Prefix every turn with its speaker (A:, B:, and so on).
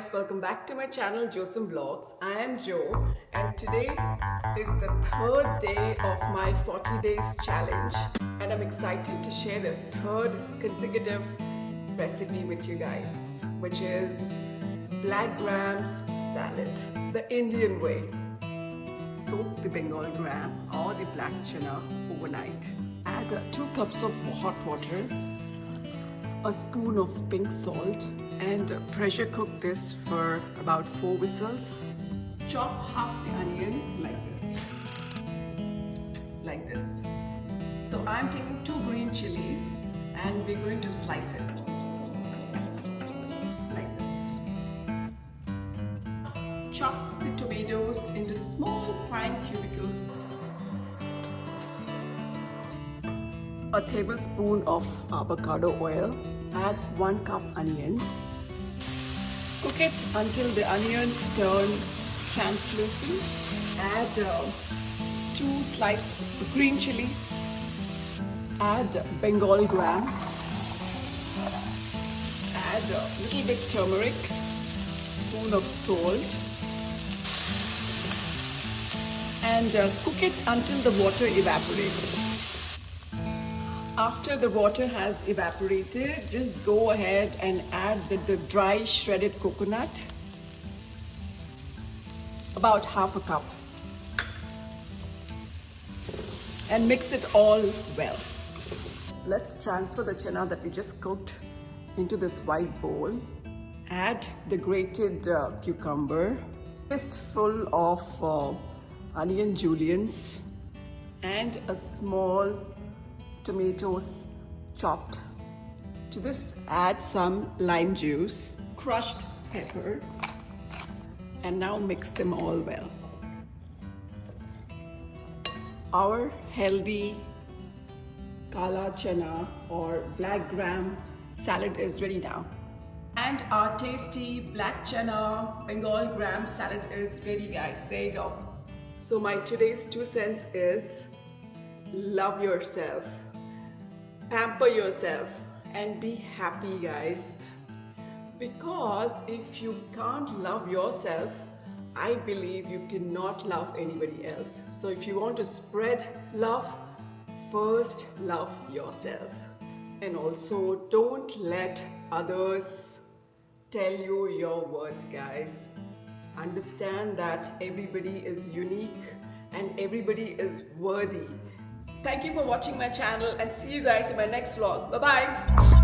A: guys, welcome back to my channel JoSum Vlogs. I am Jo and today is the third day of my 40 days challenge and I'm excited to share the third consecutive recipe with you guys, which is black grams salad, the Indian way. Soak the Bengal gram or the black chana overnight. Add 2 cups of hot water, a spoon of pink salt, and pressure cook this for about 4 whistles. Chop half the onion like this. So I'm taking 2 green chilies and we're going to slice it like this. Chop the tomatoes into small fine cubicles. A tablespoon of avocado oil. Add 1 cup onions. Cook it until the onions turn translucent. Add 2 sliced green chilies. Add Bengal gram. Add a little bit turmeric. Spoon of salt. And cook it until the water evaporates. After the water has evaporated, just go ahead and add the dry shredded coconut, about half a cup, and mix it all well. Let's transfer the chana that we just cooked into this white bowl. Add the grated cucumber, fistful of onion juliennes, and a small tomatoes chopped. To this add some lime juice, crushed pepper, and now mix them all well. Our healthy kala chana or black gram salad is ready now. And our tasty black chana Bengal gram salad is ready, guys. There you go. So my today's 2 cents is love yourself. Pamper yourself and be happy, guys, because if you can't love yourself, I believe you cannot love anybody else. So if you want to spread love, first love yourself, and also don't let others tell you your worth, guys. Understand that everybody is unique and everybody is worthy. Thank you for watching my channel and see you guys in my next vlog. Bye bye.